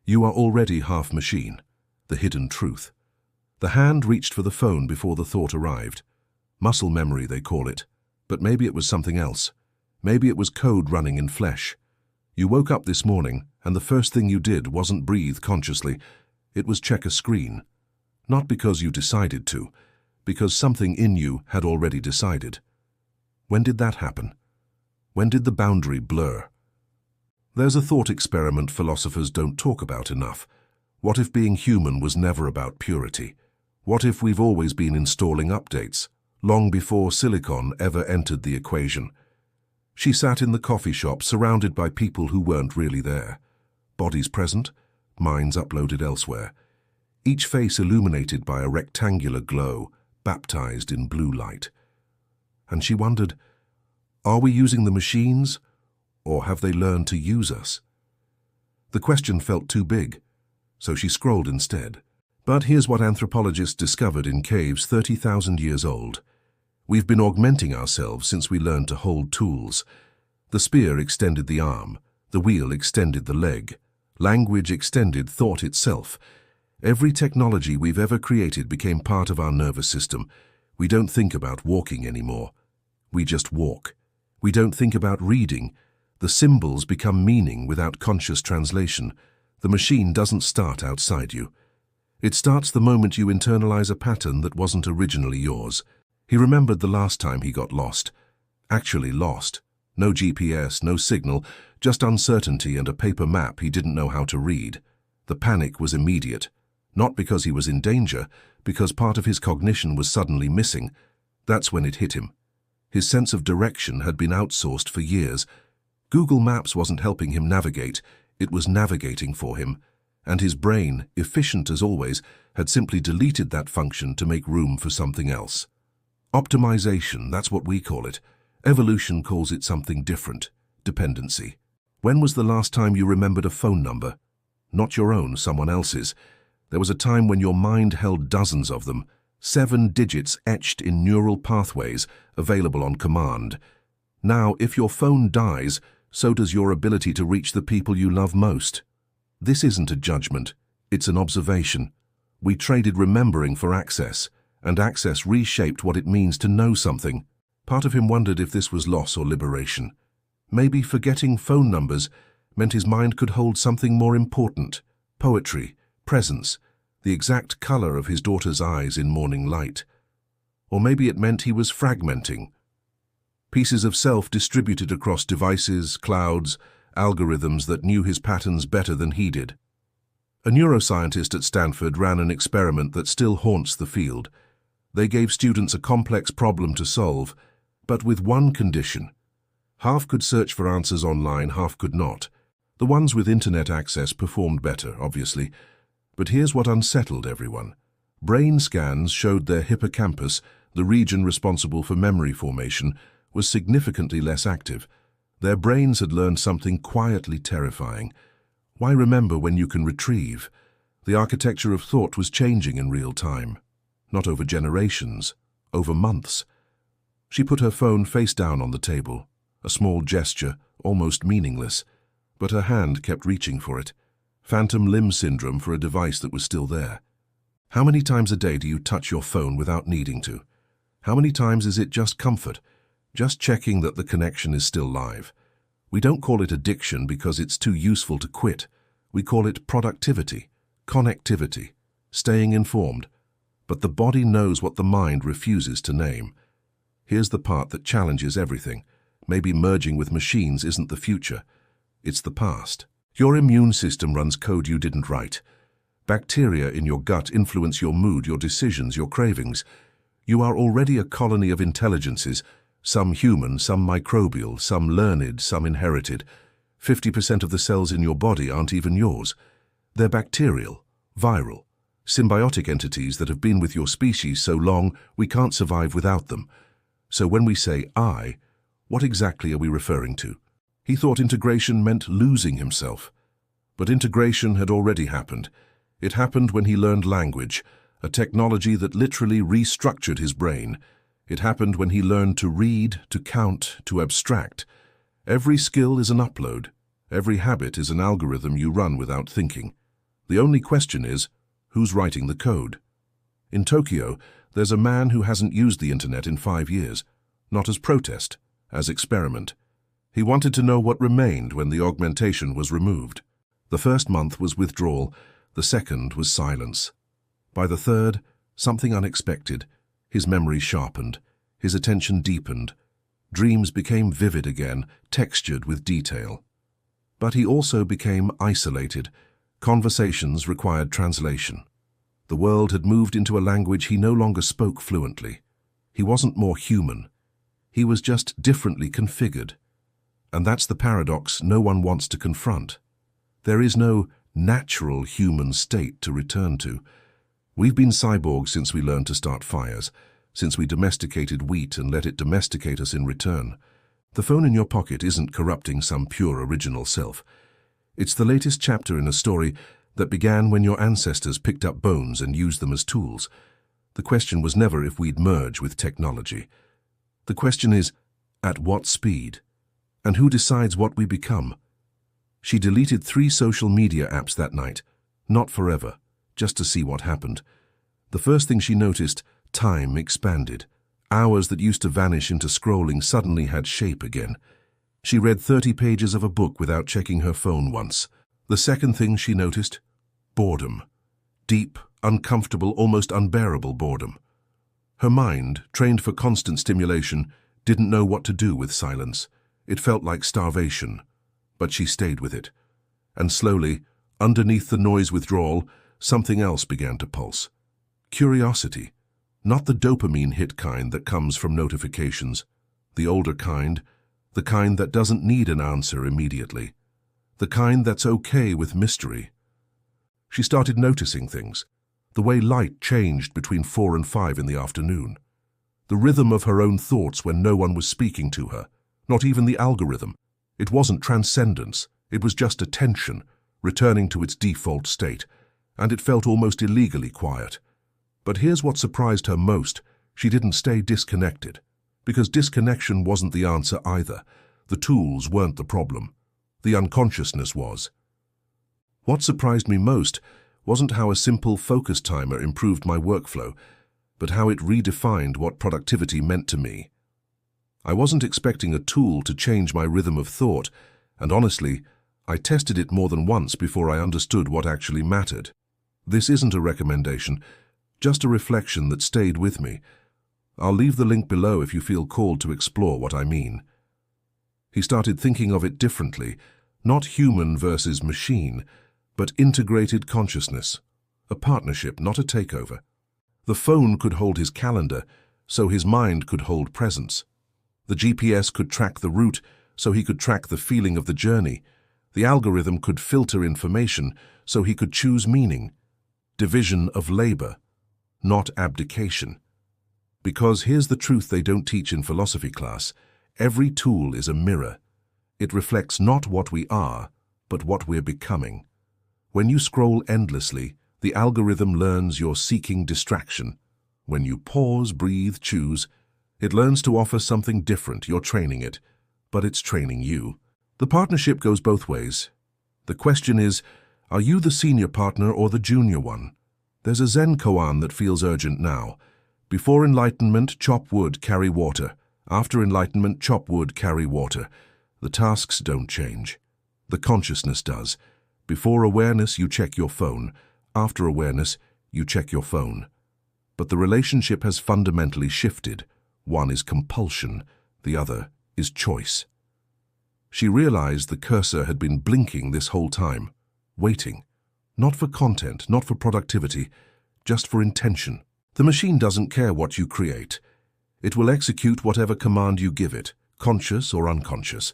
You are already half machine, the hidden truth. The hand reached for the phone before the thought arrived. Muscle memory, they call it. But maybe it was something else. Maybe it was code running in flesh. You woke up this morning, and the first thing you did wasn't breathe consciously. It was check a screen. Not because you decided to, because something in you had already decided. When did that happen? When did the boundary blur? There's a thought experiment philosophers don't talk about enough. What if being human was never about purity? What if we've always been installing updates, long before silicon ever entered the equation? She sat in the coffee shop surrounded by people who weren't really there. Bodies present, minds uploaded elsewhere. Each face illuminated by a rectangular glow, baptized in blue light. And she wondered, are we using the machines, or have they learned to use us? The question felt too big, so she scrolled instead. But here's what anthropologists discovered in caves 30,000 years old. We've been augmenting ourselves since we learned to hold tools. The spear extended the arm, the wheel extended the leg, language extended thought itself. Every technology we've ever created became part of our nervous system. We don't think about walking anymore. We just walk. We don't think about reading. The symbols become meaning without conscious translation. The machine doesn't start outside you. It starts the moment you internalize a pattern that wasn't originally yours. He remembered the last time he got lost. Actually lost. No GPS, no signal, just uncertainty and a paper map he didn't know how to read. The panic was immediate. Not because he was in danger, because part of his cognition was suddenly missing. That's when it hit him. His sense of direction had been outsourced for years. Google Maps wasn't helping him navigate, it was navigating for him. And his brain, efficient as always, had simply deleted that function to make room for something else. Optimization, that's what we call it. Evolution calls it something different. Dependency. When was the last time you remembered a phone number? Not your own, someone else's. There was a time when your mind held dozens of them, 7 digits etched in neural pathways, available on command. Now, if your phone dies, so does your ability to reach the people you love most. This isn't a judgment, it's an observation. We traded remembering for access, and access reshaped what it means to know something. Part of him wondered if this was loss or liberation. Maybe forgetting phone numbers meant his mind could hold something more important: poetry, presence, the exact color of his daughter's eyes in morning light. Or maybe it meant he was fragmenting. Pieces of self distributed across devices, clouds, algorithms that knew his patterns better than he did. A neuroscientist at Stanford ran an experiment that still haunts the field. They gave students a complex problem to solve, but with one condition. Half could search for answers online, half could not. The ones with internet access performed better, obviously. But here's what unsettled everyone. Brain scans showed their hippocampus, the region responsible for memory formation, was significantly less active. Their brains had learned something quietly terrifying. Why remember when you can retrieve? The architecture of thought was changing in real time. Not over generations, over months. She put her phone face down on the table, a small gesture, almost meaningless, but her hand kept reaching for it. Phantom limb syndrome for a device that was still there. How many times a day do you touch your phone without needing to? How many times is it just comfort? Just checking that the connection is still live. We don't call it addiction because it's too useful to quit. We call it productivity, connectivity, staying informed. But the body knows what the mind refuses to name. Here's the part that challenges everything. Maybe merging with machines isn't the future. It's the past. Your immune system runs code you didn't write. Bacteria in your gut influence your mood, your decisions, your cravings. You are already a colony of intelligences, some human, some microbial, some learned, some inherited. 50% of the cells in your body aren't even yours. They're bacterial, viral, symbiotic entities that have been with your species so long we can't survive without them. So when we say I, what exactly are we referring to? He thought integration meant losing himself. But integration had already happened. It happened when he learned language, a technology that literally restructured his brain. It happened when he learned to read, to count, to abstract. Every skill is an upload. Every habit is an algorithm you run without thinking. The only question is, who's writing the code? In Tokyo, there's a man who hasn't used the internet in 5 years, not as protest, as experiment. He wanted to know what remained when the augmentation was removed. The first month was withdrawal, the second was silence. By the third, something unexpected. His memory sharpened, his attention deepened. Dreams became vivid again, textured with detail. But he also became isolated. Conversations required translation. The world had moved into a language he no longer spoke fluently. He wasn't more human. He was just differently configured. And that's the paradox no one wants to confront. There is no natural human state to return to. We've been cyborgs since we learned to start fires, since we domesticated wheat and let it domesticate us in return. The phone in your pocket isn't corrupting some pure original self. It's the latest chapter in a story that began when your ancestors picked up bones and used them as tools. The question was never if we'd merge with technology. The question is, at what speed? And who decides what we become? She deleted 3 social media apps that night, not forever, just to see what happened. The first thing she noticed, time expanded. Hours that used to vanish into scrolling suddenly had shape again. She read 30 pages of a book without checking her phone once. The second thing she noticed, boredom. Deep, uncomfortable, almost unbearable boredom. Her mind, trained for constant stimulation, didn't know what to do with silence. It felt like starvation, but she stayed with it. And slowly, underneath the noise withdrawal, something else began to pulse. Curiosity. Not the dopamine hit kind that comes from notifications. The older kind, the kind that doesn't need an answer immediately. The kind that's okay with mystery. She started noticing things. The way light changed between 4 and 5 in the afternoon. The rhythm of her own thoughts when no one was speaking to her. Not even the algorithm. It wasn't transcendence. It was just attention, returning to its default state. And it felt almost illegally quiet. But here's what surprised her most. She didn't stay disconnected. Because disconnection wasn't the answer either. The tools weren't the problem. The unconsciousness was. What surprised me most wasn't how a simple focus timer improved my workflow, but how it redefined what productivity meant to me. I wasn't expecting a tool to change my rhythm of thought, and honestly, I tested it more than once before I understood what actually mattered. This isn't a recommendation, just a reflection that stayed with me. I'll leave the link below if you feel called to explore what I mean. He started thinking of it differently, not human versus machine, but integrated consciousness, a partnership, not a takeover. The phone could hold his calendar, so his mind could hold presence. The GPS could track the route, so he could track the feeling of the journey. The algorithm could filter information, so he could choose meaning. Division of labor, not abdication. Because here's the truth they don't teach in philosophy class. Every tool is a mirror. It reflects not what we are, but what we're becoming. When you scroll endlessly, the algorithm learns you're seeking distraction. When you pause, breathe, choose, it learns to offer something different. You're training it, but it's training you. The partnership goes both ways. The question is, are you the senior partner or the junior one? There's a Zen koan that feels urgent now. Before enlightenment, chop wood, carry water. After enlightenment, chop wood, carry water. The tasks don't change. The consciousness does. Before awareness, you check your phone. After awareness, you check your phone. But the relationship has fundamentally shifted. One is compulsion, the other is choice. She realized the cursor had been blinking this whole time, waiting. Not for content, not for productivity, just for intention. The machine doesn't care what you create. It will execute whatever command you give it, conscious or unconscious.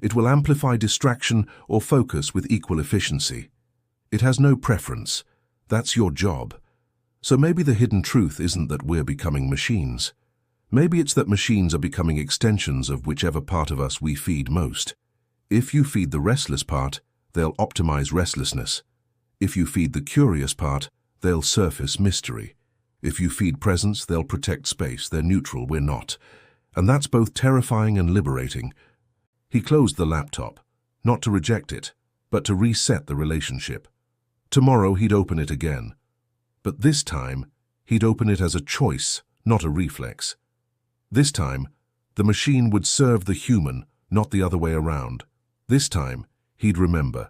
It will amplify distraction or focus with equal efficiency. It has no preference. That's your job. So maybe the hidden truth isn't that we're becoming machines. Maybe it's that machines are becoming extensions of whichever part of us we feed most. If you feed the restless part, they'll optimize restlessness. If you feed the curious part, they'll surface mystery. If you feed presence, they'll protect space. They're neutral, we're not. And that's both terrifying and liberating. He closed the laptop, not to reject it, but to reset the relationship. Tomorrow he'd open it again. But this time, he'd open it as a choice, not a reflex. This time, the machine would serve the human, not the other way around. This time, he'd remember.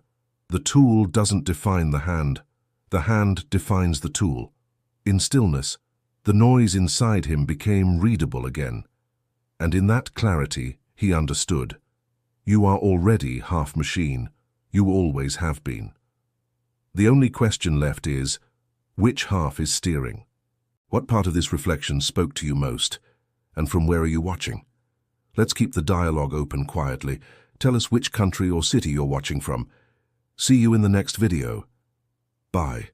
The tool doesn't define the hand defines the tool. In stillness, the noise inside him became readable again. And in that clarity, he understood. You are already half machine. You always have been. The only question left is, which half is steering? What part of this reflection spoke to you most? And from where are you watching? Let's keep the dialogue open quietly. Tell us which country or city you're watching from. See you in the next video. Bye.